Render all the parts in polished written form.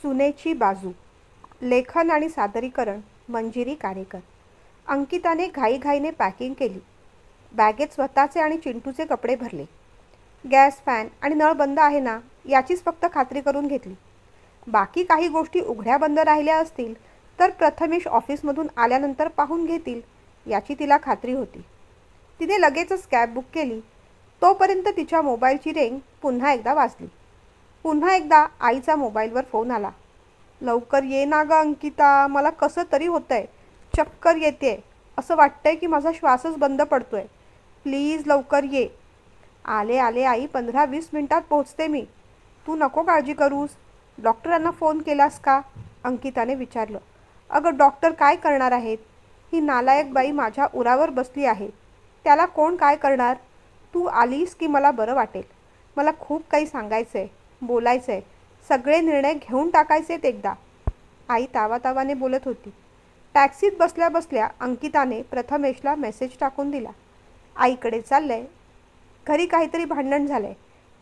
सुनेची बाजू. लेखन आणि सादरीकरण मंजिरी कारेकर. अंकिताने घाईघाईने पॅकिंग केली. बॅगेत स्वतःचे आणि चिंटूचे कपडे भरले. गॅस, फॅन आणि नळ बंद आहे ना याचीच फक्त खात्री करून घेतली. बाकी काही गोष्टी उघड्या बंद राहिल्या असतील तर प्रथमेश ऑफिसमधून आल्यानंतर पाहून घेतील याची तिला खात्री होती. तिने लगेचच कॅब बुक केली. तोपर्यंत तिच्या मोबाईलची रिंग पुन्हा एकदा वाजली. पुन्हा एकदा आईचा मोबाईलवर फोन आला. लवकर ये ना गं अंकिता, मला कसं तरी होतंय. चक्कर येतेय. असं वाटतंय की माझा श्वासच बंद पडतोय. प्लीज लवकर ये. आले आले आई, 15-20 मिनिटात पोहोचते मी. तू नको काळजी करूस. डॉक्टरांना फोन केलास का? अंकिताने विचारलं. अगं डॉक्टर काय करणार आहेत? ही नालायक बाई माझ्या उरावर बसली आहे. त्याला कोण काय करणार? तू आलीस की मला बरं वाटेल. मला खूप काही सांगायचंय, बोलायचंय. सगळे निर्णय घेऊन टाकायचेत एकदा. आई तावातावाने बोलत होती. टॅक्सीत बसल्या बसल्या अंकिताने प्रथमेशला मेसेज टाकून दिला. आईकडे चाललंय. घरी काहीतरी भांडण झालंय.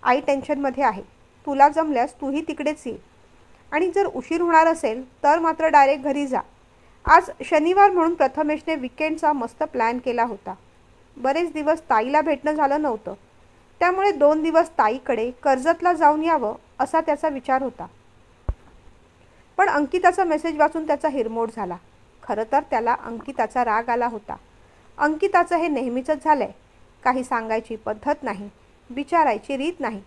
आई टेन्शनमध्ये आहे. तुला जमल्यास तूही तिकडेच ये. आणि जर उशीर होणार असेल तर मात्र डायरेक्ट घरी जा. आज शनिवार म्हणून प्रथमेशने विकेंडचा मस्त प्लॅन केला होता. बरेच दिवस ताईला भेटणं झालं नव्हतं. त्यामुळे 2 दिवस ताईकडे कर्जतला जाऊन यावं असा त्याचा विचार होता. पण अंकिताचा मेसेज वाचून त्याचा हिरमोड झाला. खरं तर त्याला अंकिताचा राग आला होता. अंकिताचं हे नेहमीचंच झालंय. काही सांगायची पद्धत नाही, विचारायची रीत नाही.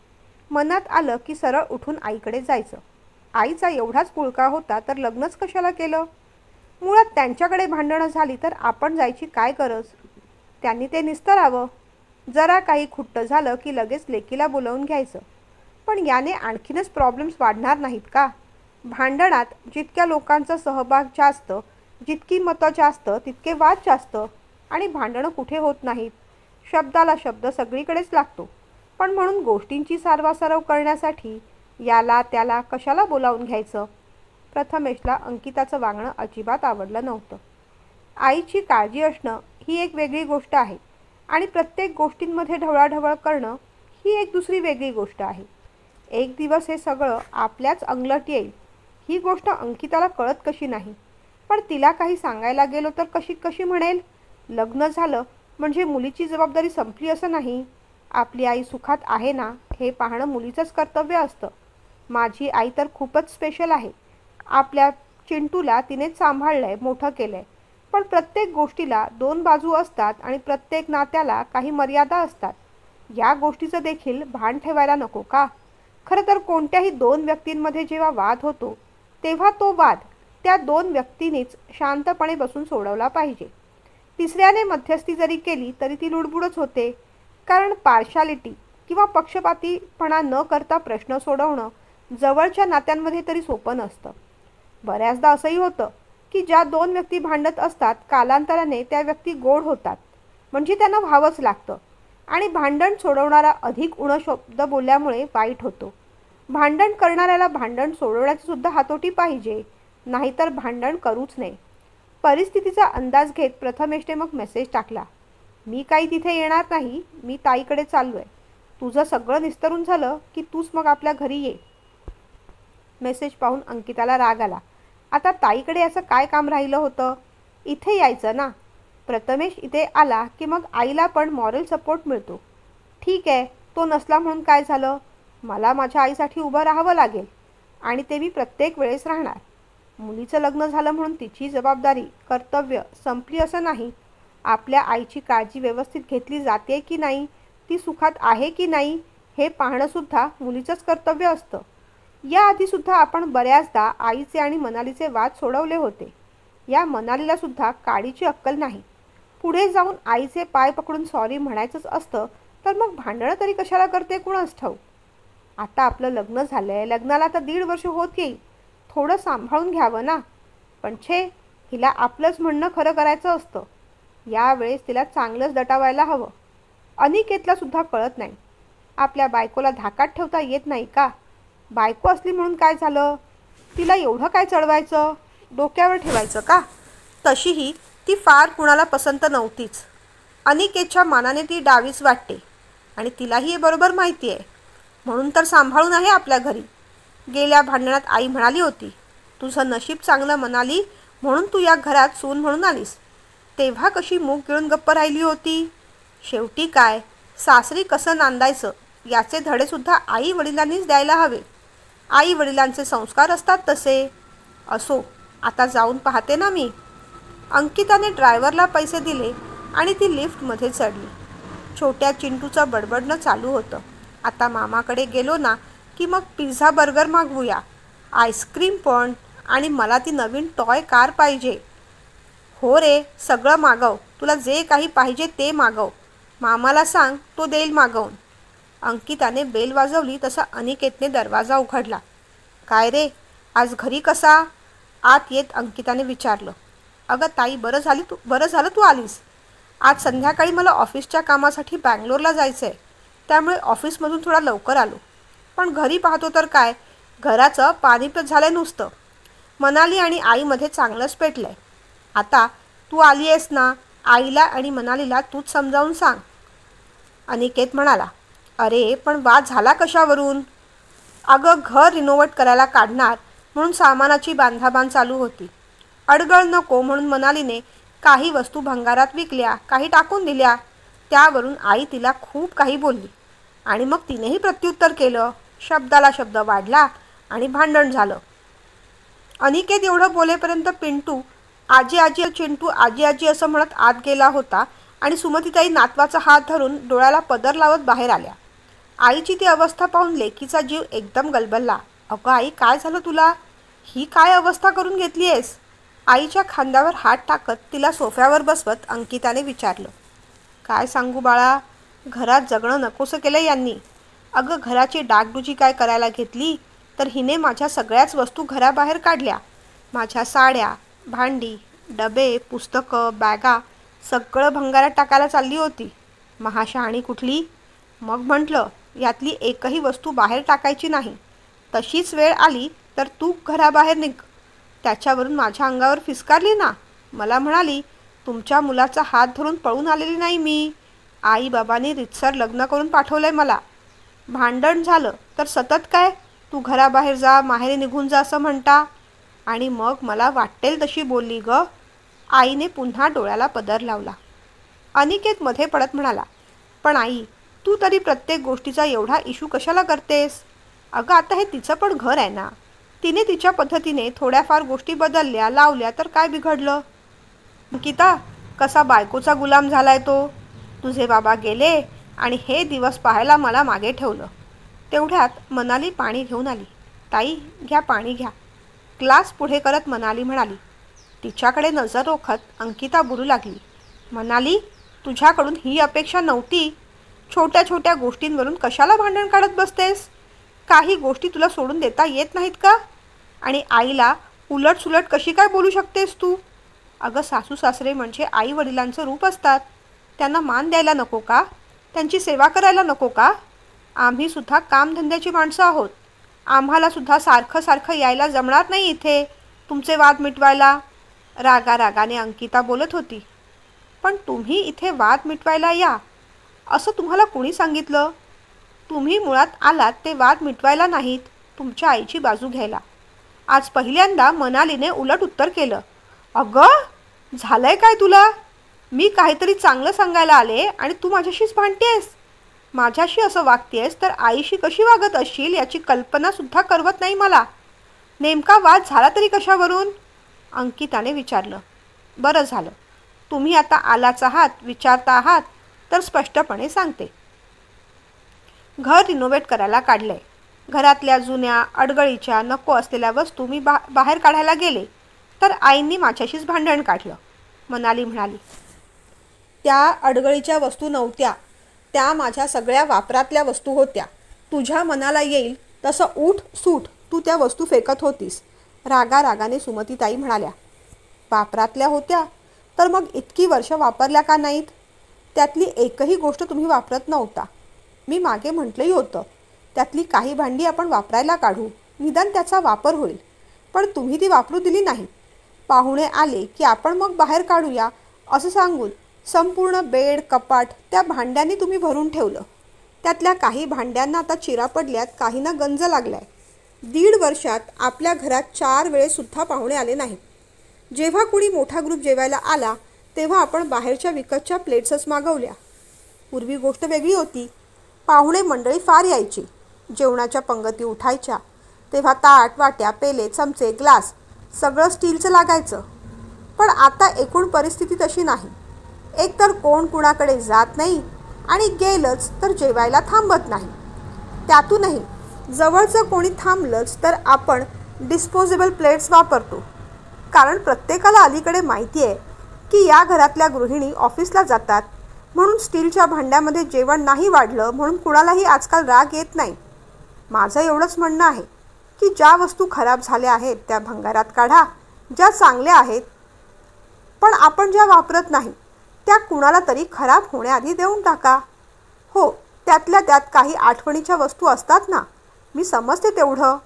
मनात आलं की सरळ उठून आईकडे जायचं. आईचा एवढाच पुळका होता तर लग्नच कशाला केलं? मुळात त्यांच्याकडे भांडणं झाली तर आपण जायची काय गरज? त्यांनी ते निस्तरावं. जरा काही खुट्ट झालं की लगेच लेकीला बोलावून घ्यायचं. पण याने आणखीनच प्रॉब्लेम्स वाढणार नाहीत का? भांडणात जितक्या लोकांचा सहभाग जास्त, जितकी मतं जास्त तितके वाद जास्त. आणि भांडणं कुठे होत नाहीत. शब्दाला शब्द सगळीकडेच लागतो. पण म्हणून गोष्टींची सारवासारव करण्यासाठी याला त्याला कशाला बोलावून घ्यायचं? प्रथमेशला अंकिताचं वागणं अजिबात आवडलं नव्हतं. आईची काळजी असणं ही एक वेगळी गोष्ट आहे आणि प्रत्येक गोष्टींमध्ये ढवळाढवळ करणं ही एक दुसरी वेगळी गोष्ट आहे. एक दिवस हे सगळं आपल्याच अंगलट येईल ही गोष्ट अंकिताला कळत कशी नाही. पण तिला काही सांगायला गेलो तर कशी कशी म्हणेल. लग्न झालं म्हणजे मुलीची जबाबदारी संपली असं नाही. आपली आई सुखात आहे ना हे पाहणं मुलीचंच कर्तव्य असतं. माझी आई तर खूपच स्पेशल आहे. आपल्या चिंटूला तिनेच सांभाळलंय, मोठं केलंय. पण प्रत्येक गोष्टीला 2 बाजू असतात आणि प्रत्येक नात्याला काही मर्यादा असतात. या गोष्टीचं देखील भान ठेवायला नको का? खरं तर कोणत्याही 2 व्यक्तींमध्ये जेव्हा वाद होतो तेव्हा तो वाद त्या 2 व्यक्तींनीच शांतपणे बसून सोडवला पाहिजे. तिसऱ्याने मध्यस्थी जरी केली तरी ती लुडबुडच होते. कारण पार्शालिटी किंवा पक्षपातीपणा न करता प्रश्न सोडवणं जवळच्या नात्यांमध्ये तरी सोपं नसतं. बऱ्याचदा असंही होतं की ज्या 2 व्यक्ती भांडत असतात कालांतराने त्या व्यक्ती गोड होतात. म्हणजे त्यांना व्हावंच लागतं. आणि भांडण सोडवणारा अधिक उण शब्द बोलल्यामुळे वाईट होतो. भांडण करणाऱ्याला भांडण सोडवण्याची सुद्धा हातोटी पाहिजे. नाहीतर भांडण करूच नये. परिस्थितीचा अंदाज घेत प्रथमेशने मग मेसेज टाकला. मी काही तिथे येणार नाही. मी ताईकडे चाललोय. तुझं सगळं निस्तरून झालं की तूच मग आपल्या घरी ये. मेसेज पाहून अंकिताला राग आला. आता ताईकडे याचं काय काम राहिलं होतं? इथे यायचं ना. प्रथमेश इथे आला की मग आईला पण मॉरल सपोर्ट मिळतो. ठीक आहे, तो नसला म्हणून काय झालं? मला माझ्या आईसाठी उभं राहावं लागेल आणि ते मी प्रत्येक वेळेस राहणार. मुलीचं लग्न झालं म्हणून तिची जबाबदारी, कर्तव्य संपली असं नाही. आपल्या आईची काळजी व्यवस्थित घेतली जाते की नाही, ती सुखात आहे की नाही हे पाहणंसुद्धा मुलीचंच कर्तव्य असतं. याआधीसुद्धा आपण बऱ्याचदा आईचे आणि मनालीचे वाद सोडवले होते. या मनालीला सुद्धा काडीची अक्कल नाही. पुढे जाऊन आईचे पाय पकडून सॉरी म्हणायचंच असतं तर मग भांडणं तरी कशाला करते कुणास ठाऊक. आता आपलं लग्न झालंय, लग्नाला तर 1.5 वर्ष होत येईल. थोडं सांभाळून घ्यावं ना. पण छे, हिला आपलंच म्हणणं खरं करायचं असतं. यावेळेस तिला चांगलंच दटावायला हवं. अनिकेतला सुद्धा कळत नाही. आपल्या बायकोला धाकात ठेवता येत नाही का? बायको असली म्हणून काय झालं? तिला एवढं काय चढवायचं? डोक्यावर ठेवायचं का? तशीही ती फार कुणाला पसंत नव्हतीच. अनिकेतच्या मानाने ती डावीच वाटते आणि तिलाही हे बरोबर माहिती आहे. म्हणून तर सांभाळून आहे आपल्या घरी. गेल्या भांडणात आई म्हणाली होती, तुझं नशीब चांगलं मनाली, म्हणून तू या घरात सून म्हणून आलीस. तेव्हा कशी मूग गिळून गप्प राहिली होती. शेवटी काय, सासरी कसं नांदायचं याचे धडेसुद्धा आई वडिलांनीच द्यायला हवे. आई वडिलांचे संस्कार असतात तसे. असो, आता जाऊन पाहते ना मी. अंकिताने ड्रायव्हरला पैसे दिले आणि ती लिफ्टमध्ये चढली. छोट्या चिंटूचं बडबडणं चालू होतं. आता मामाकडे गेलो ना की मग पिझ्झा बर्गर मागवूया, आईस्क्रीम पण, आणि मला ती नवीन टॉय कार पाहिजे. हो रे, सगळं मागव, तुला जे काही पाहिजे ते मागव. मामाला सांग, तो देईल मागवून. अंकिताने बेल वाजवली तसा अनिकेतने दरवाजा उघडला. काय रे, आज घरी कसा? आत येत अंकिताने विचारलं. अगं ताई, बरं झालं तू आलीस. आज संध्याकाळी मला ऑफिसच्या कामासाठी बँगलोरला जायचं आहे, त्यामुळे ऑफिसमधून थोडा लवकर आलो. पण घरी पाहतो तर काय, घराचं पाणीपत झालं नुसतं. मनाली आणि आईमध्ये चांगलंच पेटलं आहे. आता तू आली आहेस ना, आईला आणि मनालीला तूच समजावून सांग. अनिकेत म्हणाला. अरे पण वाद झाला कशावरून? अगं घर रिनोव्हेट करायला काढणार म्हणून सामानाची बांधाबांध चालू होती. अडगळ नको म्हणून मनालीने काही वस्तू भंगारात विकल्या, काही टाकून दिल्या. त्यावरून आई तिला खूप काही बोलली आणि मग तिनेही प्रत्युत्तर केलं. शब्दाला शब्द वाढला आणि भांडण झालं. अनिकेत एवढं बोलेपर्यंत पिंटू आजी आजी चिंटू आजी आजी असं म्हणत आत गेला होता आणि सुमतीताई नातवाचा हात धरून डोळ्याला पदर लावत बाहेर आल्या. आईची ती अवस्था पाहून लेकीचा जीव एकदम गलबलला. अगं आई, काय झालं तुला? ही काय अवस्था करून घेतली आहेस? आईच्या खांद्यावर हात टाकत तिला सोफ्यावर बसवत अंकिताने विचारलं. काय सांगू बाळा, घरात जगणं नकोसं केलं यांनी. अगं घराची डागडुजी काय करायला घेतली तर हिने माझ्या सगळ्याच वस्तू घराबाहेर काढल्या. माझ्या साड्या, भांडी, डबे, पुस्तकं, बॅगा सगळं भंगारात टाकायला चालली होती. महाशहाणी कुठली. मग म्हटलं यातली एकही वस्तू बाहेर टाकायची नाही. तशीच वेळ आली तर तू घराबाहेर निघ. त्याच्यावरून माझ्या अंगावर फिसकारली ना. मला म्हणाली, तुमच्या मुलाचा हात धरून पळून आलेली नाही मी. आई बाबांनी रितसर लग्न करून पाठवलंय मला. भांडण झालं तर सतत काय, तू घराबाहेर जा, माहेरी निघून जा असं म्हणता. आणि मग मला वाटेल तशी बोलली ग. आईने पुन्हा डोळ्याला पदर लावला. अनिकेत मध्ये पडत म्हणाला, पण आई, तू तरी प्रत्येक गोष्टीचा एवढा इशू कशाला करतेस? अगं आता हे तिचं पण घर आहे ना. तिने तिच्या पद्धतीने थोड्याफार गोष्टी बदलल्या, लावल्या तर काय बिघडलं? अंकिता, कसा बायकोचा गुलाम झालाय तो. तुझे बाबा गेले आणि हे दिवस पाहायला मला मागे ठेवलं. तेवढ्यात मनाली पाणी घेऊन आली. ताई, घ्या पाणी घ्या. ग्लास पुढे करत मनाली म्हणाली. तिच्याकडे नजर रोखत अंकिता बोलू लागली. मनाली, तुझ्याकडून ही अपेक्षा नव्हती. छोट्या छोट्या गोष्टींवरून कशाला भांडण काढत बसतेस? काही गोष्टी तुला सोडून देता येत नाहीत का? आणि आईला उलटसुलट कशी काय बोलू शकतेस तू? अगं सासू सासरे म्हणजे आई वडिलांचं रूप असतात. त्यांना मान द्यायला नको का? त्यांची सेवा करायला नको का? आम्ही सुद्धा कामधंद्याची माणसं आहोत. आम्हाला सुद्धा सारखं सारखं यायला जमणार नाही इथे तुमचे वाद मिटवायला. रागारागाने अंकिता बोलत होती. पण तुम्ही इथे वाद मिटवायला या असं तुम्हाला कोणी सांगितलं? तुम्ही मुळात आलात ते वाद मिटवायला नाहीत, तुमच्या आईची बाजू घ्यायला. आज पहिल्यांदा मनालीने उलट उत्तर केलं. अगं, झालंय काय तुला? मी काहीतरी चांगलं सांगायला आले आणि तू माझ्याशीच भांडतेस. माझ्याशी असं वागतेस तर आईशी कशी वागत असशील याची कल्पनासुद्धा करवत नाही मला. नेमका वाद झाला तरी कशावरून? अंकिताने विचारलं. बरं झालं, तुम्ही आता आलाच आहात, विचारता आहात तर स्पष्टपणे सांगते. घर रिनोव्हेट करायला काढलंय. घरातल्या जुन्या अडगळीच्या नको असलेल्या वस्तू मी बाहेर काढायला गेले तर आईंनी माझ्याशीच भांडण काढलं. मनाली म्हणाली. त्या अडगळीच्या वस्तू नव्हत्या, त्या माझ्या सगळ्या वापरातल्या वस्तू होत्या. तुझ्या मनाला येईल तसं उठ सूट तू त्या वस्तू फेकत होतीस. रागारागाने सुमतीताई म्हणाल्या. वापरातल्या होत्या तर मग इतकी वर्ष वापरल्या का नाहीत? त्यातली एकही गोष्ट तुम्ही वापरत नव्हता. मी मागे म्हटलंही होतं, त्यातली काही भांडी आपण वापरायला काढू, निदान त्याचा वापर होईल. पण तुम्ही ती वापरू दिली नाही. पाहुणे आले की आपण मग बाहेर काढूया असं सांगून संपूर्ण बेड कपाट त्या भांड्यांनी तुम्ही भरून ठेवलं. त्यातल्या काही भांड्यांना आता चिरा पडल्यात, काहींना गंज लागलाय. 1.5 वर्षात आपल्या घरात 4 वेळेसुद्धा पाहुणे आले नाहीत. जेव्हा कुणी मोठा ग्रुप जेवायला आला तेव्हा आपण बाहेरच्या विकतच्या प्लेट्सच मागवल्या. पूर्वी गोष्ट वेगळी होती. पाहुणे मंडळी फार यायची. जेवणाच्या पंगती उठायच्या तेव्हा ताट, वाट्या, पेले, चमचे, ग्लास सगळं स्टीलचं लागायचं. पण आता एकूण परिस्थिती तशी नाही. एकतर कोण कुणाकडे जात नाही आणि गेलंच तर जेवायला थांबत नाही. त्यातूनही जवळचं कोणी थांबलंच तर आपण डिस्पोजेबल प्लेट्स वापरतो. कारण प्रत्येकाला अलीकडे माहिती आहे की या घरातल्या गृहिणी ऑफिसला जातात म्हणून स्टीलच्या भांड्यामध्ये जेवण नाही वाढलं म्हणून कुणालाही आजकाल राग येत नाही. माझं एवढंच म्हणणं आहे की ज्या वस्तू खराब झाल्या आहेत त्या भंगारात काढा, ज्या चांगल्या आहेत पण आपण ज्या वापरत नाही त्या कुणाला तरी खराब होण्याआधी देऊन टाका. हो, त्यातल्या त्यात काही आठवणीच्या वस्तू असतात ना, मी समजते तेवढं.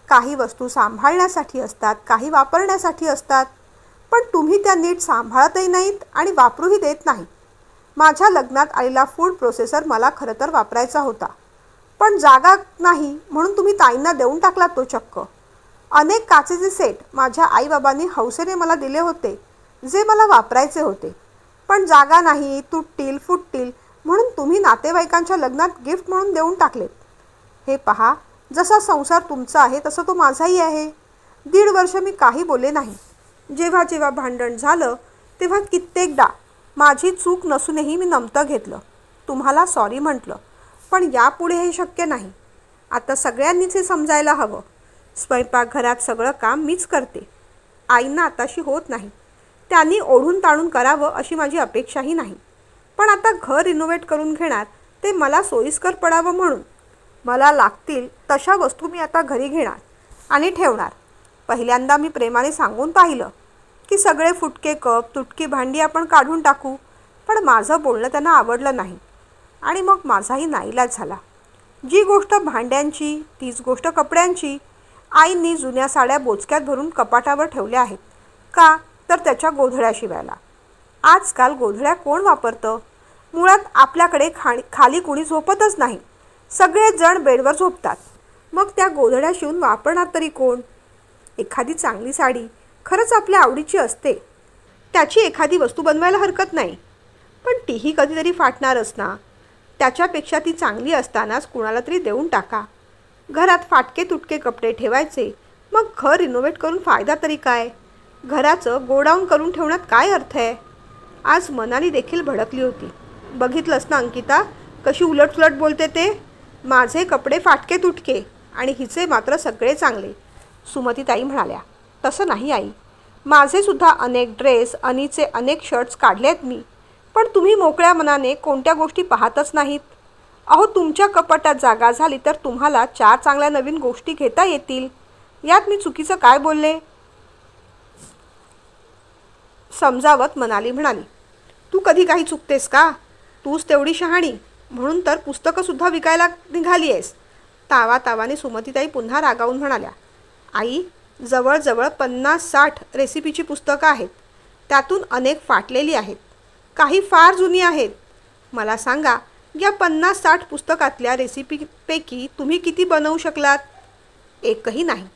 काही वस्तू सांभाळण्यासाठी असतात, काही वापरण्यासाठी असतात, पण तुम्ही त्या नीट सांभाळतही नाहीत आणि वापरूही देत नाही. माझ्या लग्नात आलेला फूड प्रोसेसर मला खरं तर वापरायचा होता, पण जागा नाही म्हणून तुम्ही ताईंना देऊन टाकलात तो चक्क. अनेक काचेचे सेट माझ्या आईबाबांनी हौसेने मला दिले होते जे मला वापरायचे होते, पण जागा नाही, तुटतील, फुटतील म्हणून तुम्ही नातेवाईकांच्या लग्नात गिफ्ट म्हणून देऊन टाकलेत. हे पहा, जसा संसार तुमचा आहे तसं तो माझाही आहे. 1.5 वर्ष मी काही बोलले नाही. जेव्हा जेव्हा भांडण झालं तेव्हा कित्येकदा माझी चूक नसूनही मी नमतं घेतलं, तुम्हाला सॉरी म्हटलं. पण यापुढे हे शक्य नाही. आता सगळ्यांनीच हे समजायला हवं. स्वयंपाकघरात सगळं काम मीच करते. आईंना आताशी होत नाही. त्यांनी ओढून ताणून करावं अशी माझी अपेक्षाही नाही. पण आता घर रिनोव्हेट करून घेणार ते मला सोयीस्कर पडावं म्हणून मला लागतील तशा वस्तू मी आता घरी घेणार आणि ठेवणार. पहिल्यांदा मी प्रेमाने सांगून पाहिलं की सगळे फुटके कप, तुटकी भांडी आपण काढून टाकू, पण माझं बोलणं त्यांना आवडलं नाही आणि मग माझाही नाईलाज झाला. जी गोष्ट भांड्यांची तीच गोष्ट कपड्यांची. आईंनी जुन्या साड्या बोचक्यात भरून कपाटावर ठेवल्या आहेत. का तर त्याच्या गोधड्या शिवायला. आजकाल गोधड्या कोण वापरतं? मुळात आपल्याकडे खाली कुणी झोपतच नाही. सगळेच जण बेडवर झोपतात. मग त्या गोधड्या शिवून वापरणार तरी कोण? एखादी चांगली साडी खरंच आपल्या आवडीची असते, त्याची एखादी वस्तू बनवायला हरकत नाही, पण तीही कधीतरी फाटणारच ना. त्याच्यापेक्षा ती चांगली असतानाच कुणाला तरी देऊन टाका. घरात फाटके तुटके कपडे ठेवायचे, मग घर रिनोव्हेट करून फायदा तरी काय? घराचं गोडाऊन करून ठेवण्यात काय अर्थ आहे? आज मनाली देखील भडकली होती. बघितलंस ना अंकिता, कशी उलटसुलट बोलते ते. माझे कपडे फाटके तुटके आणि हिचे मात्र सगळे चांगले. सुमतीताई म्हणाल्या, तसं नाही आई, माझे सुद्धा अनेक ड्रेस, अनीचे अनेक शर्ट्स काढलेत मी, पण तुम्ही मोकळ्या मनाने कोणत्या गोष्टी पाहतच नाहीत. अहो, तुमच्या कपाटात जागा झाली तर तुम्हाला 4 चांगल्या नवीन गोष्टी घेता येतील. यात मी चुकीचं काय बोलले? समजावत मनाली म्हणाली, तू कधी काही चुकतेस का? तूच तेवढी शहाणी म्हणून तर पुस्तकंसुद्धा विकायला निघाली आहेस. तावातावाने सुमतीताई पुन्हा रागावून म्हणाल्या, आई, जवळजवळ 50-60 रेसिपीची पुस्तकं आहेत. त्यातून अनेक फाटलेली आहेत, काही फार जुनी आहेत. मला सांगा, या 50-60 पुस्तकातल्या रेसिपीपैकी तुम्ही किती बनवू शकलात? एकही नाही.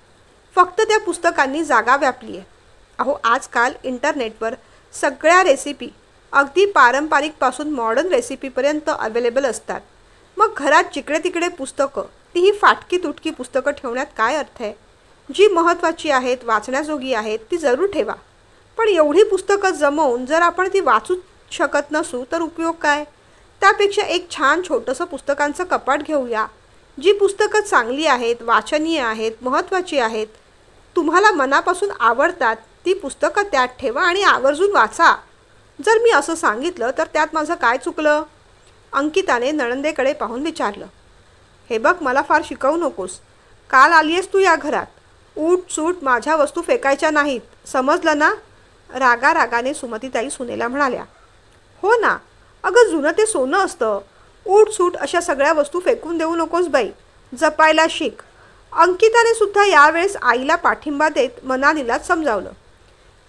फक्त त्या पुस्तकांनी जागा व्यापली आहे. अहो, आजकाल इंटरनेटवर सगळ्या रेसिपी अगदी पारंपरिकपासून मॉडर्न रेसिपीपर्यंत अवेलेबल असतात. मग घरात जिकडे तिकडे पुस्तकं, तीही फाटकी तुटकी पुस्तकं ठेवण्यात काय अर्थ आहे? जी महत्त्वाची आहेत, वाचण्याजोगी आहेत, ती जरूर ठेवा. पण एवढी पुस्तकं जमवून जर आपण ती वाचू शकत नसू तर उपयोग काय? त्यापेक्षा एक छान छोटंसं पुस्तकांचं कपाट घेऊया. जी पुस्तकं चांगली आहेत, वाचनीय आहेत, महत्त्वाची आहेत, तुम्हाला मनापासून आवडतात ती पुस्तकं त्यात ठेवा आणि आवर्जून वाचा. जर मी असं सांगितलं तर त्यात माझं काय चुकलं? अंकिताने नणंदेकडे पाहून विचारलं. हे बघ, मला फार शिकवू नकोस. काल आली आहेस तू या घरात. उठ माझ्या वस्तू फेकायच्या नाहीत, समजलं ना? रागारागाने सुमतीताई सुनेला म्हणाल्या. हो ना, अगं जुनं ते सोनं असतं. उठ अशा सगळ्या वस्तू फेकून देऊ नकोस बाई, जपायला शिक. अंकिताने सुद्धा यावेळेस आईला पाठिंबा देत मनालीलाच समजावलं.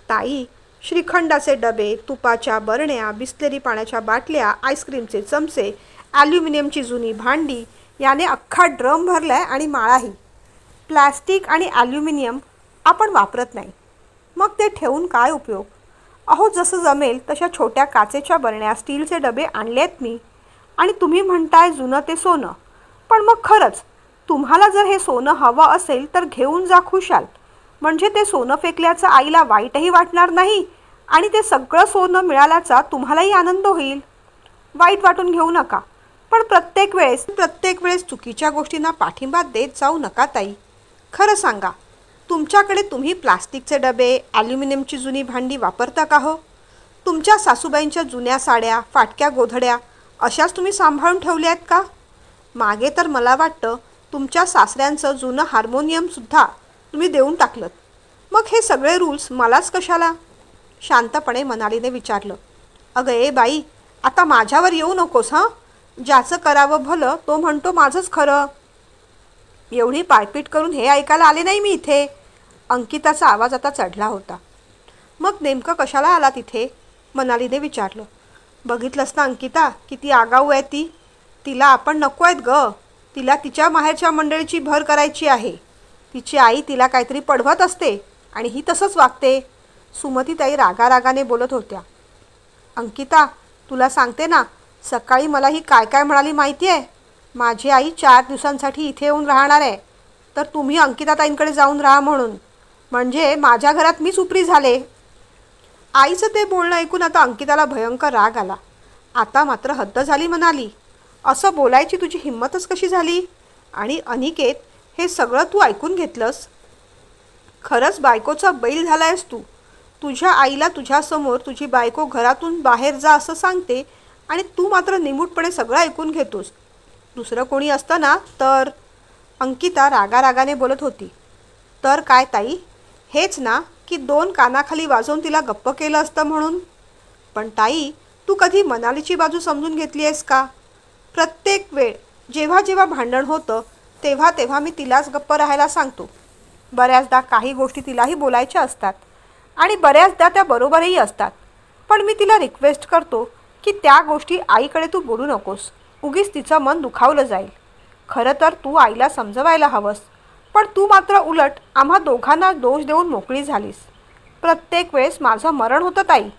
ताई, श्रीखंडाचे डबे, तुपाच्या बरण्या, बिस्लेरी पाण्याच्या बाटल्या, आईस्क्रीमचे चमचे, ॲल्युमिनियमची जुनी भांडी, याने अख्खा ड्रम भरलाय आणि माळाही. प्लास्टिक आणि ॲल्युमिनियम आपण वापरत नाही, मग ते ठेवून काय उपयोग? अहो, जसं जमेल तशा छोट्या काचेच्या बरण्या, स्टीलचे डबे आणलेत मी. आणि तुम्ही म्हणताय जुनं ते सोनं. पण मग खरंच तुम्हाला जर हे सोनं हवं असेल तर घेऊन जा खुशाल. म्हणजे ते सोनं फेकल्याचं आईला वाईटही वाटणार नाही आणि ते सगळं सोनं मिळाल्याचा तुम्हालाही आनंद होईल. वाईट वाटून घेऊ नका, पण प्रत्येक वेळेस चुकीच्या गोष्टींना पाठिंबा देत जाऊ नका ताई. खरं सांगा, तुमच्याकडे तुम्ही प्लास्टिकचे डबे, ॲल्युमिनियमची जुनी भांडी वापरता का हो? तुमच्या सासूबाईंच्या जुन्या साड्या, फाटक्या गोधड्या अशाच तुम्ही सांभाळून ठेवल्या आहेत का? मागे तर मला वाटतं तुमच्या सासऱ्यांचं जुनं हार्मोनियमसुद्धा तुम्ही देऊन टाकलं. मग हे सगळे रूल्स मलाच कशाला? शांतपणे मनालीने विचारलं. अगं ए बाई, आता माझ्यावर येऊ नकोस हां. ज्याचं करावं भलं तो म्हणतो माझंच खरं. एवढी पायपीट करून हे ऐकायला आले नाही मी इथे. अंकिताचा आवाज आता चढला होता. मग नेमकं कशाला आला तिथे? मनालीने विचारलं. बघितलंस ना अंकिता, किती आगाऊ आहे ती. तिला आपण नको आहेत ग. तिला तिच्या माहेरच्या मंडळीची भर करायची आहे. तिची आई तिला काहीतरी पडवत असते आणि ही तसंच वागते. सुमतीताई रागारागाने बोलत होत्या. अंकिता, तुला सांगते ना, सकाळी मला ही काय काय म्हणाली माहिती आहे? माझी आई 4 दिवसांसाठी इथे येऊन राहणार आहे, तर तुम्ही अंकिताताईंकडे जाऊन राहा म्हणून. म्हणजे माझ्या घरात मीच उपरी झाले. आईचं ते बोलणं ऐकून आता अंकिताला भयंकर राग आला. आता मात्र हद्द झाली म्हणाली. असं बोलायची तुझी हिंमतच कशी झाली? आणि अनिकेत, हे सगळं तू ऐकून घेतलंस? खरंच बायकोचा बैल झालायस तू. तुझ्या आईला तुझ्यासमोर तुझी बायको घरातून बाहेर जा असं सांगते आणि तू मात्र निमूटपणे सगळं ऐकून घेतोस. दुसरं कोणी असतं ना तर. अंकिता रागारागाने बोलत होती. तर काय ताई, हेच ना की 2 कानाखाली वाजवून तिला गप्प केलं असतं म्हणून. पण ताई, तू कधी मनालीची बाजू समजून घेतली आहेस का? प्रत्येक वेळ जेव्हा जेव्हा भांडण होतं तेव्हा तेव्हा मी तिलाच गप्प राहायला सांगतो. बऱ्याचदा काही गोष्टी तिलाही बोलायच्या असतात आणि बऱ्याचदा त्या बरोबरही असतात. पण मी तिला रिक्वेस्ट करतो की त्या गोष्टी आईकडे तू बोलू नकोस. उगीच तिचं मन दुखावलं जाईल. खरं तर तू आईला समजवायला हवंस, पण तू मात्र उलट आम्हा दोघांना दोष देऊन मोकळी झालीस. प्रत्येक वेळेस माझं मरण होतं ताई.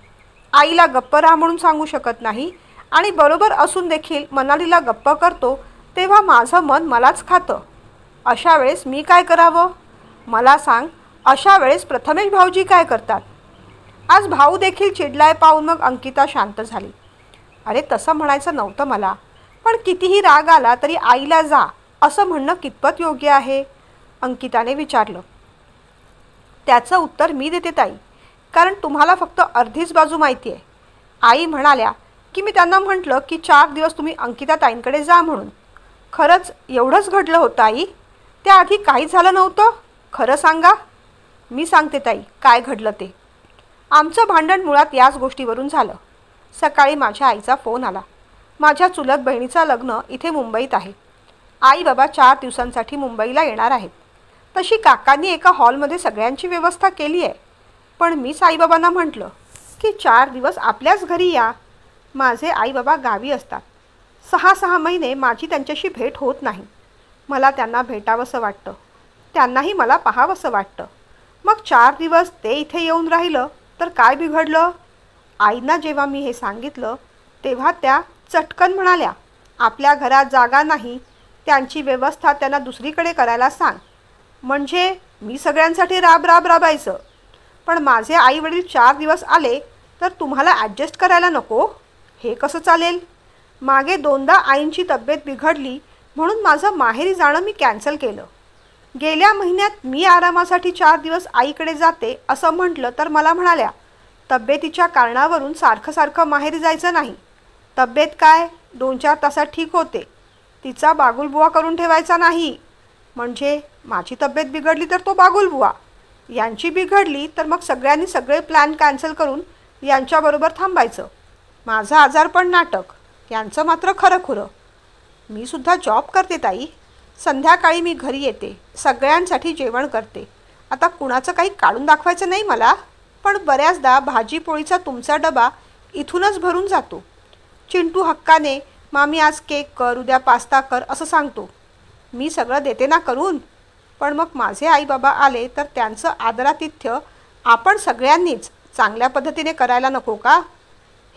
आईला गप्प राहा म्हणून सांगू शकत नाही आणि बरोबर असून देखील मनालीला गप्प करतो तेव्हा माझं मन मलाच खातं. अशा वेळेस मी काय करावं? मला सांग. अशा वेळेस प्रथमेश भाऊजी काय करतात? आज भाऊ देखील चिडलाय पाहून मग अंकिता शांत झाली. अरे, तसं म्हणायचं नव्हतं मला, पण कितीही राग आला तरी आईला जा असं म्हणणं कितपत योग्य आहे? अंकिताने विचारलं. त्याचं उत्तर मी देते ताई, कारण तुम्हाला फक्त अर्धीच बाजू माहिती आहे. आई म्हणाल्या की मी त्यांना म्हटलं की 4 दिवस तुम्ही अंकिताताईंकडे जा म्हणून. खरंच एवढंच घडलं होतं आई? त्याआधी काहीच झालं नव्हतं? खरं सांगा. मी सांगते ताई काय घडलं ते. आमचं भांडण मुळात याच गोष्टीवरून झालं. सकाळी माझ्या आईचा फोन आला. माझ्या चुलत बहिणीचं लग्न इथे मुंबईत आहे. आई बाबा 4 दिवसांसाठी मुंबईला येणार आहेत. तशी काकांनी एका हॉलमध्ये सगळ्यांची व्यवस्था केली आहे. पण मीच आईबाबांना म्हटलं की 4 दिवस आपल्याच घरी या. माझे आईबाबा गावी असतात. 6-6 महिने माझी त्यांच्याशी भेट होत नाही. मला त्यांना भेटावंसं वाटतं, त्यांनाही मला पाहावंसं वाटतं. मग 4 दिवस ते इथे येऊन राहिलं तर काय बिघडलं? आईंना जेव्हा मी हे सांगितलं तेव्हा त्या चटकन म्हणाल्या, आपल्या घरात जागा नाही, त्यांची व्यवस्था त्यांना दुसरीकडे करायला सांग. म्हणजे मी सगळ्यांसाठी राबायचं. पण माझे आई वडील 4 दिवस आले तर तुम्हाला ॲडजस्ट करायला नको? हे कसं चालेल? मागे 2दा आईंची तब्येत बिघडली म्हणून माझं माहेरी जाणं मी कॅन्सल केलं. गेल्या महिन्यात मी आरामासाठी 4 दिवस आईकडे जाते असं म्हटलं तर मला म्हणाल्या, तब्येतीच्या कारणावरून सारखं माहेरी जायचं नाही. तब्येत काय 2-4 तासात ठीक होते. तिचा बागुलबुवा करून ठेवायचा नाही. म्हणजे माझी तब्येत बिघडली तर तो बागुलबुवा, यांची बिघडली तर मग सगळ्यांनी सगळे प्लॅन कॅन्सल करून यांच्याबरोबर थांबायचं. माझं आजारपण नाटक, यांचं मात्र खरंखुरं. मी सुद्धा जॉब करते ताई. संध्याकाळी मी घरी येते, सगळ्यांसाठी जेवण करते. आता कुणाचं काही काढून दाखवायचं नाही मला. पण बऱ्याचदा भाजी पोळीचा तुमचा डबा इथूनच भरून जातो. चिंटू हक्काने, मामी आज केक कर, उद्या पास्ता कर असं सांगतो. मी सगळं देते ना करून. पण मग माझे आई बाबा आले तर त्यांचं आदरातिथ्य आपण सगळ्यांनीच चांगल्या पद्धतीने करायला नको का?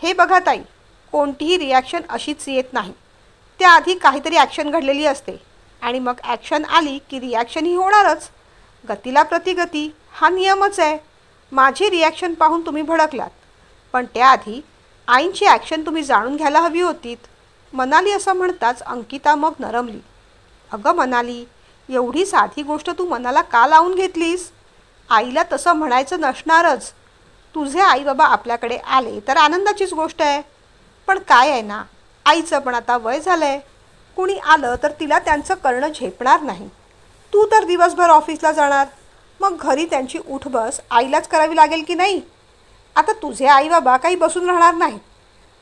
हे बघा ताई, कोणतीही रिॲक्शन अशीच येत नाही. त्याआधी काहीतरी ॲक्शन घडलेली असते आणि मग ॲक्शन आली की रिॲक्शन ही होणारच. गतीला प्रतिगती हा नियमच आहे. माझी रिॲक्शन पाहून तुम्ही भडकलात, पण त्याआधी आईंची ॲक्शन तुम्ही जाणून घ्यायला हवी होतीत, मनाली असं म्हणताच अंकिता मग नरमली. अगं मनाली, एवढी साधी गोष्ट तू मनाला का लावून घेतलीस? आईला तसं म्हणायचं नसणारच. तुझे आई बाबा आपल्याकडे आले तर आनंदाचीच गोष्ट आहे. पण काय आहे ना, आईचं पण आता वय झालं आहे. कुणी आलं तर तिला त्यांचं करणं झेपणार नाही. तू तर दिवसभर ऑफिसला जाणार, मग घरी त्यांची उठबस आईलाच करावी लागेल की नाही? आता तुझे आई बाबा काही बसून राहणार नाही,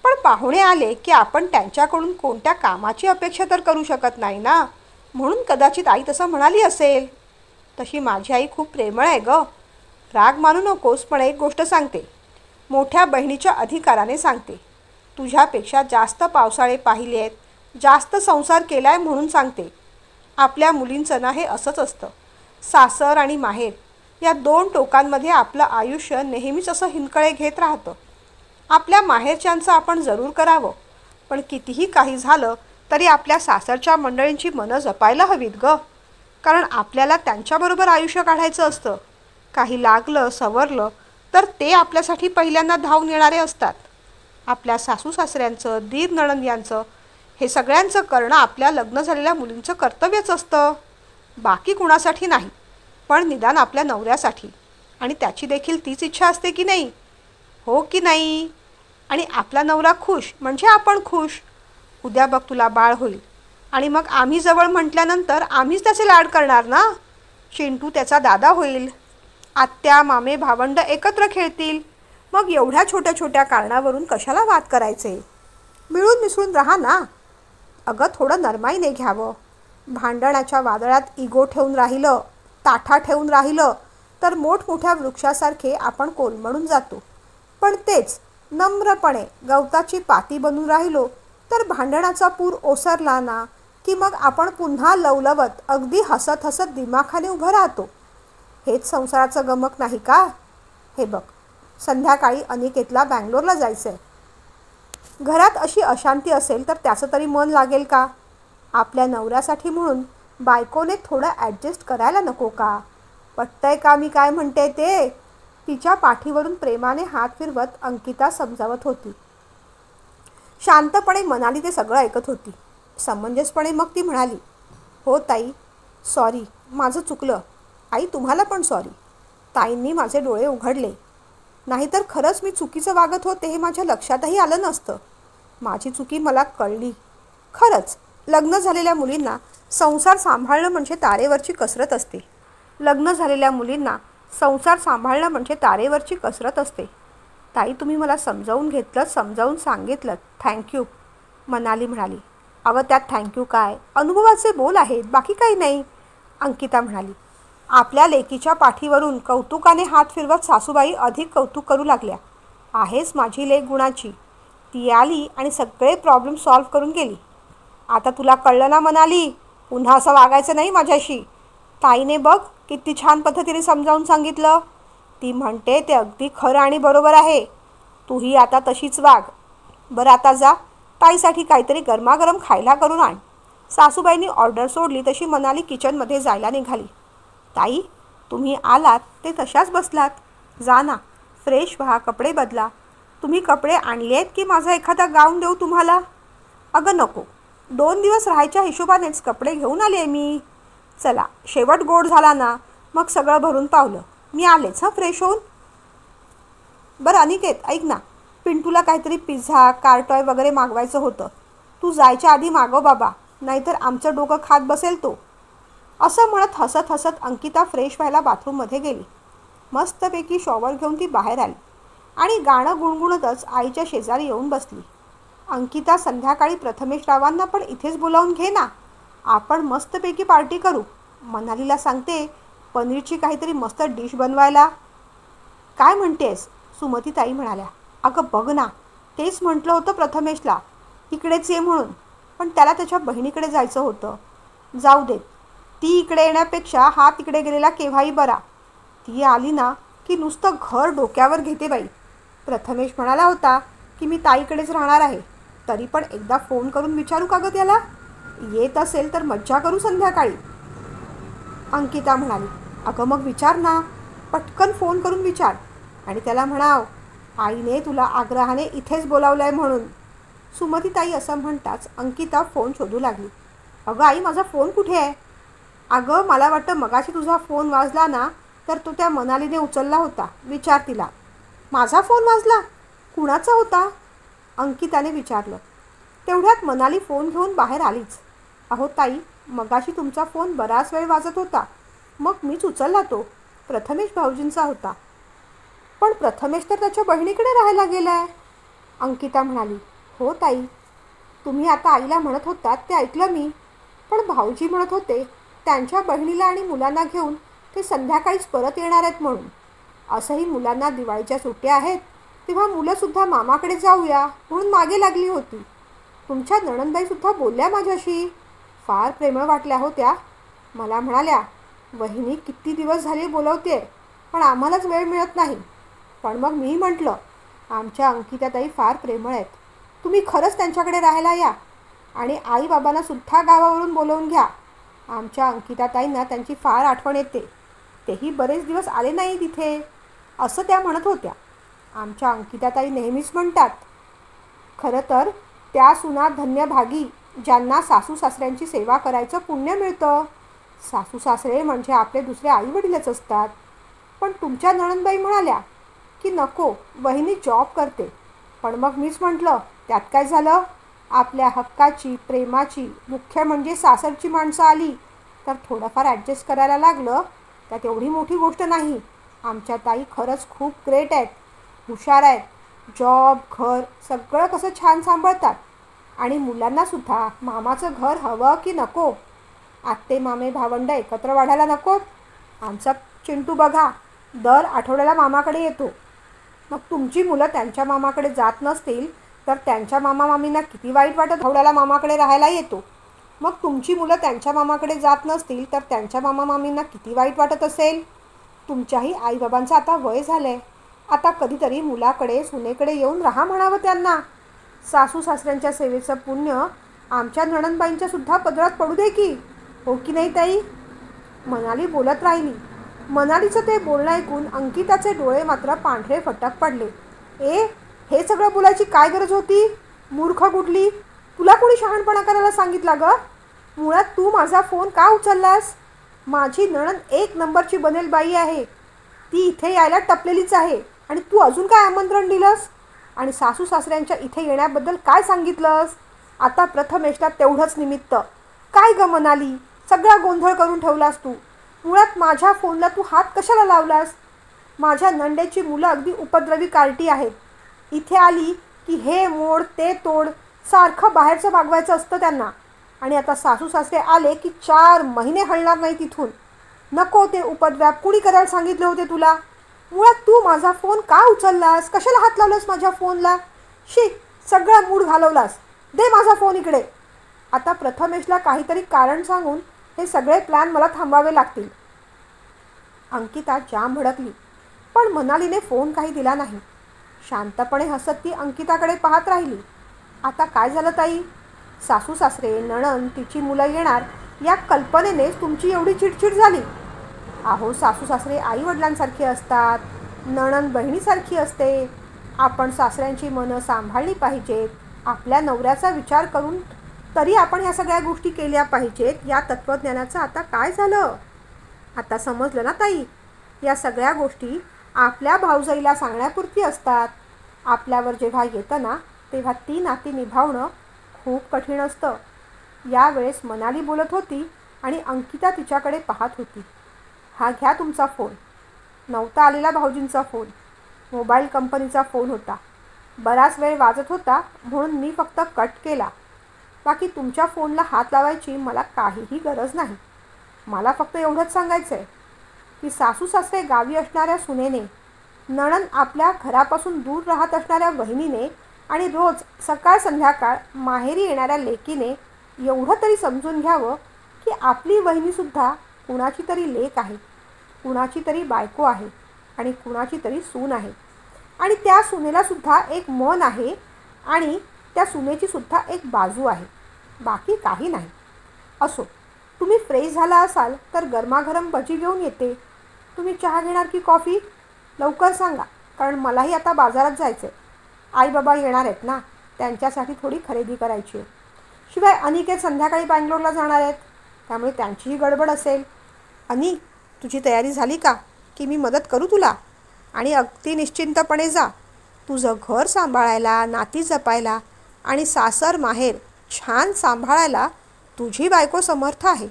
पण पाहुणे आले की आपण त्यांच्याकडून कोणत्या कामाची अपेक्षा तर करू शकत नाही ना. म्हणून कदाचित आई तसं म्हणाली असेल. तशी माझी आई खूप प्रेमळ आहे गं. राग मानू नकोस, पण एक गोष्ट सांगते, मोठ्या बहिणीच्या अधिकाराने सांगते. तुझ्यापेक्षा जास्त पावसाळे पाहिले आहेत, जास्त संसार केला आहे म्हणून सांगते. आपल्या मुलींचं ना हे असंच असतं. सासर आणि माहेर या दोन टोकांमध्ये आपलं आयुष्य नेहमीच असं हिंदकळे घेत राहतं. आपल्या माहेरच्यांचं आपण जरूर करावं, पण कितीही काही झालं तरी आपल्या सासरच्या मंडळींची मनं जपायला हवीत गं. कारण आपल्याला त्यांच्याबरोबर आयुष्य काढायचं असतं. काही लागलं सवरलं तर ते आपल्यासाठी पहिल्यांदा धावून येणारे असतात. आपल्या सासू सासऱ्यांचं, दीर नणंद यांचं, हे सगळ्यांचं करणं आपल्या लग्न झालेल्या मुलींचं कर्तव्यच असतं. बाकी कुणासाठी नाही, पण निदान आपल्या नवऱ्यासाठी. आणि त्याची देखील तीच इच्छा असते की नाही? हो की नाही? आणि आपला नवरा खुश म्हणजे आपण खुश. उद्या बघ तुला बाळ होईल आणि मग आम्ही जवळ म्हटल्यानंतर आम्हीच त्याचे लाड करणार ना. चिंटू त्याचा दादा होईल. आत्या मामे भावंड एकत्र खेळतील. मग एवढ्या छोट्या छोट्या कारणावरून कशाला वाद करायचे? मिळून मिसळून राहा ना. अगं थोडं नरमाईने घ्यावं. भांडणाच्या वादळात इगो ठेवून राहिलं, ताठा ठेवून राहिलं तर मोठमोठ्या वृक्षासारखे आपण कोलमडून जातो. पण तेच नम्रपणे गवताची पाती बनून राहिलो तर भांडणाचा पूर ओसरला ना की मग आपण पुन्हा लवलवत अगदी हसत हसत दिमाखाने उभं राहतो. हेच संसाराचं गमक नाही का? हे बघ, संध्याकाळी अनिकेतला बँगलोरला जायचं आहे. घरात अशी अशांती असेल तर त्याचं तरी मन लागेल का? आपल्या नवऱ्यासाठी म्हणून बायकोने थोडं ॲडजस्ट करायला नको का? पटतंय का मी काय म्हणते ते? तिच्या पाठीवरून प्रेमाने हात फिरवत अंकिता समजावत होती. शांतपणे मनाली ते सगळं ऐकत होती. समंजसपणे मग ती म्हणाली, हो ताई, सॉरी, माझं चुकलं. आई तुम्हाला पण सॉरी. ताईंनी माझे डोळे उघडले. नाहीतर खरंच मी चुकीचं वागत होते हे माझ्या लक्षातही आलं नसतं. माझी चुकी मला कळली. खरंच लग्न झालेल्या मुलींना संसार सांभाळणं म्हणजे तारेवरची कसरत असते. लग्न झालेल्या मुलींना संसार सांभाळणं म्हणजे तारेवरची कसरत असते. ताई तुम्ही मला समजावून घेतलं, समजावून सांगितलं, थँक्यू, मनाली म्हणाली. अगं त्यात थँक्यू काय, अनुभवाचे बोल आहेत, बाकी काही नाही, अंकिता म्हणाली. आपल्या लेकीच्या पाठीवरून कौतुकाने हात फिरवत सासूबाई अधिक कौतुक करू लागल्या. आहेच माझी लेक गुणाची. ती आली आणि सगळे प्रॉब्लेम सॉल्व्ह करून गेली. आता तुला कळलं ना मनाली, पुन्हा असं वागायचं नाही माझ्याशी. ताईने बघ किती छान पद्धतीने समजावून सांगितलं. ती म्हणते ते अगदी खरं आणि बरोबर आहे. तूही आता तशीच वाग. बरं आता जा, ताईसाठी काहीतरी गरमागरम खायला करून आण. सासूबाईंनी ऑर्डर सोडली तशी मनाली किचनमध्ये जायला निघाली. ताई तुम्ही आलात ते तशाच बसलात. जा ना, फ्रेश व्हा, कपडे बदला. तुम्ही कपडे आणले आहेत की माझा एखादा गाऊन देऊ तुम्हाला? अगं नको, 2 दिवस राहायच्या हिशोबानेच कपडे घेऊन आले मी. चला शेवट गोड झाला ना, मग सगळं भरून पावलं. मी आलेच हां फ्रेश होऊन. बरं अनिकेत ऐक ना, पिंटूला काहीतरी पिझ्झा कार्टॉय वगैरे मागवायचं होतं. तू जायच्या आधी मागव बाबा, नाहीतर आमचं डोकं खात बसेल तो. असं म्हणत हसत हसत अंकिता फ्रेश व्हायला बाथरूममध्ये गेली. मस्तपैकी शॉवर घेऊन ती बाहेर आली आणि गाणं गुणगुणतच आईच्या शेजारी येऊन बसली. अंकिता संध्याकाळी प्रथमेशरावांना पण इथेच बोलावून घे ना, आपण मस्तपैकी पार्टी करू. मनालीला सांगते पनीरची काहीतरी मस्त डिश बनवायला. काय म्हणतेस? सुमतीताई म्हणाल्या. अगं बघ ना, तेच म्हटलं होतं प्रथमेशला इकडेच ये म्हणून, पण त्याला त्याच्या बहिणीकडे जायचं होतं. जाऊ देत, ती इकडे येण्यापेक्षा हा तिकडे गेलेला केव्हाही बरा. ती आली ना की नुसतं घर डोक्यावर घेते बाई. प्रथमेश म्हणाला होता की मी ताईकडेच राहणार आहे. तरी पण एकदा फोन करून विचारू का गं त्याला? येत असेल तर मज्जा करू संध्याकाळी. अंकिता म्हणाली, अगं मग विचार ना, पटकन फोन करून विचार आणि त्याला म्हणाव आईने तुला आग्रहाने इथेच बोलावलं आहे म्हणून. सुमतीताई असं म्हणताच अंकिता फोन शोधू लागली. अगं आई, माझा फोन कुठे आहे? अगं मला वाटतं मगाशी तुझा फोन वाजला ना तर तो त्या मनालीने उचलला होता. विचार तिला. माझा फोन वाजला? कुणाचा होता? अंकिताने विचारलं. तेवढ्यात मनाली फोन घेऊन बाहेर आलीच. अहो ताई, मगाशी तुमचा फोन बराच वेळ वाजत होता. मग मीच उचलला तो. प्रथमेश भाऊजींचा होता. पण प्रथमेश तर त्याच्या बहिणीकडे राहायला गेलाय. अंकिता म्हणाली. हो ताई, तुम्ही आता आईला म्हणत होतात ते ऐकलं मी. पण भाऊजी म्हणत होते त्यांच्या बहिणीला आणि मुलांना घेऊन ते संध्याकाळीच परत येणार आहेत म्हणून. असंही मुलांना दिवाळीच्या सुट्ट्या आहेत तेव्हा मुलंसुद्धा मामाकडे जाऊया म्हणून मागे लागली होती. तुमच्या नणंदबाईसुद्धा बोलल्या माझ्याशी. फार प्रेमळ वाटल्या होत्या. मला म्हणाल्या, वहिनी किती दिवस झाले बोलवते पण आम्हालाच वेळ मिळत नाही. पण मग मी म्हटलं, आमच्या अंकिताताई फार प्रेमळ आहेत. तुम्ही खरंच त्यांच्याकडे राहायला या आणि आईबाबांना सुद्धा गावावरून बोलवून घ्या. आमच्या अंकिताताईंना त्यांची फार आठवण येते. तेही बरेच दिवस आले नाही तिथे, असं त्या म्हणत होत्या. आमच्या अंकिताताई नेहमीच म्हणतात, खरं तर त्या सुना धन्यभागी ज्यांना सासू सासऱ्यांची सेवा करायचं पुण्य मिळतं. सासू सासरे म्हणजे आपले दुसरे आईवडीलच असतात. पण तुमच्या नणंदबाई म्हणाल्या की नको, वहिनी जॉब करते. पण मग मीच म्हटलं, त्यात काय झालं? आपल्या हक्काची, प्रेमाची, मुख्य म्हणजे सासरची माणसं आली तर थोडंफार ॲडजस्ट करायला लागलं. त्यात एवढी मोठी गोष्ट नाही. आमच्या ताई खरंच खूप ग्रेट आहेत, हुशार आहेत. जॉब, घर सगळं कसं छान सांभाळतात. आणि मुलांनासुद्धा मामाचं घर हवं की नको? आत्ते मामे भावंड एकत्र वाढायला नकोत? आमचा चिंटू बघा, दर आठवड्याला मामाकडे येतो. मग तुमची मुलं त्यांच्या मामाकडे जात नसतील तर त्यांच्या मामा मामींना किती वाईट वाटत आठवड्याला मामाकडे राहायला येतो. मग तुमची मुलं त्यांच्या मामाकडे जात नसतील तर त्यांच्या मामा मामींना किती वाईट वाटत असेल. तुमच्याही आईबाबांचं आता वय झालं आहे. आता कधीतरी मुलाकडे सुनेकडे येऊन राहा म्हणावं त्यांना. सासू सासऱ्यांच्या सेवेचं पुण्य आमच्या नणंदबाईंच्यासुद्धा पदरात पडू दे की. हो की नाही ताई? मनाली बोलत राहिली. मनालीचं ते बोलणं ऐकून अंकिताचे डोळे मात्र पांढरे फटक पडले. हे सगळं बोलायची काय गरज होती? मूर्ख कुठली? तुला कोणी शहाणपणा करायला सांगितला गं? मुळात तू माझा फोन का उचललास? माझी नणंद एक नंबरची बनेल बाई आहे. ती इथे यायला टपलेलीच आहे आणि तू अजून काय आमंत्रण दिलंस? आणि सासू सासऱ्यांच्या इथे येण्याबद्दल काय सांगितलंस? आता प्रथमेशला तेवढंच निमित्त. काय गं मनाली, सगळा गोंधळ करून ठेवलास तू. मुळात माझ्या फोनला तू हात कशाला लावलास? माझ्या नंडेची मुलं अगदी उपद्रवी कार्टी आहेत. इथे आली की हे मोड ते तोड, सारखं बाहेरचं मागवायचं असतं त्यांना. आणि आता सासू सासरे आले की 4 महिने हलणार नाही तिथून. नको ते उपद्व्याप कुणी करायला सांगितले होते तुला? मुळात तू माझा फोन का उचललास? कशाला हात लावलास माझ्या फोनला? शी, सगळा मूड घालवलास. दे माझा फोन इकडे. आता प्रथमेशला काहीतरी कारण सांगून हे सगळे प्लॅन मला थांबवावे लागतील. अंकिता जाम भडकली. पण मनालीने फोन काही दिला नाही. शांतपणे हसत ती अंकिताकडे पाहत राहिली. आता काय झालं ताई? सासू सासरे, नणंद, तिची मुलं येणार या कल्पनेनेच तुमची एवढी चिडचिड झाली. अहो, सासू सासरे आई वडिलांसारखे असतात, नणंद बहिणीसारखी असते. आपण सासऱ्यांची मनं सांभाळली पाहिजेत. आपल्या नवऱ्याचा विचार करून तरी आपण ह्या सगळ्या गोष्टी केल्या पाहिजेत. या तत्त्वज्ञानाचं आता काय झालं? आता समजलं ना ताई? या सगळ्या गोष्टी आपल्या भाऊजाईला सांगण्यापुरती असतात. आपल्यावर जेव्हा येतं ना तेव्हा ती नाती निभावणं खूप कठीण असतं. यावेळेस मनाली बोलत होती आणि अंकिता तिच्याकडे पाहत होती. हा घ्या तुमचा फोन. नव्हता आलेला भाऊजींचा फोन. मोबाईल कंपनीचा फोन होता. बराच वेळ वाजत होता म्हणून मी फक्त कट केला. बाकी तुमच्या फोनला हात लावायची मला काहीही गरज नाही. मला फक्त एवढंच सांगायचं आहे की सासू सासरे गावी असणाऱ्या सुनेने, नणंद आपल्या घरापासून दूर राहत असणाऱ्या वहिनीने आणि रोज सकाळ संध्याकाळ माहेरी येणाऱ्या लेकीने एवढं तरी समजून घ्यावं की की आपली वहिनीसुद्धा कुणाची तरी लेक आहे, कुणाची तरी बायको आहे आणि कुणाची तरी सून आहे आणि त्या सुनेलासुद्धा एक मन आहे आणि त्या सुनेचीसुद्धा एक बाजू आहे, बाकी काही नाही. असो, तुम्ही फ्रेश झाला असाल तर गरमागरम भजी घेऊन येते. तुम्ही चहा घेणार की कॉफी? लवकर सांगा, कारण मलाही आता बाजारात जायचं आहे. आई बाबा येणार आहेत ना, त्यांच्यासाठी थोडी खरेदी करायची आहे. शिवाय अनिकेत संध्याकाळी बँगलोरला जाणार आहेत, त्यामुळे त्यांचीही गडबड असेल. अनी, तुझी तयारी झाली का, की मी मदत करू तुला? आणि अगदी निश्चिंतपणे जा. तुझं घर सांभाळायला, नाती जपायला आणि सासर माहेर छान सांभाळायला तुझी बायको समर्थ आहे.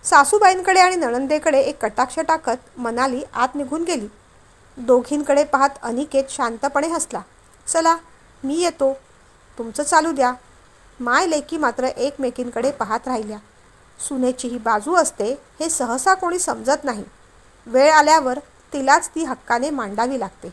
सासूबाईंकडे आणि नणंदेकडे एक कटाक्ष टाकत मनाली आत निघून गेली. दोघींकडे पाहत अनिकेत शांतपणे हसला. चला, मी येतो, तुमचं चालू द्या. माय लेकी मात्र एकमेकींकडे पाहत राहिल्या. सुनेची ही बाजू असते हे सहसा कोणी समजत नाही. वेळ आल्यावर तिलाच ती हक्काने मांडावी लागते.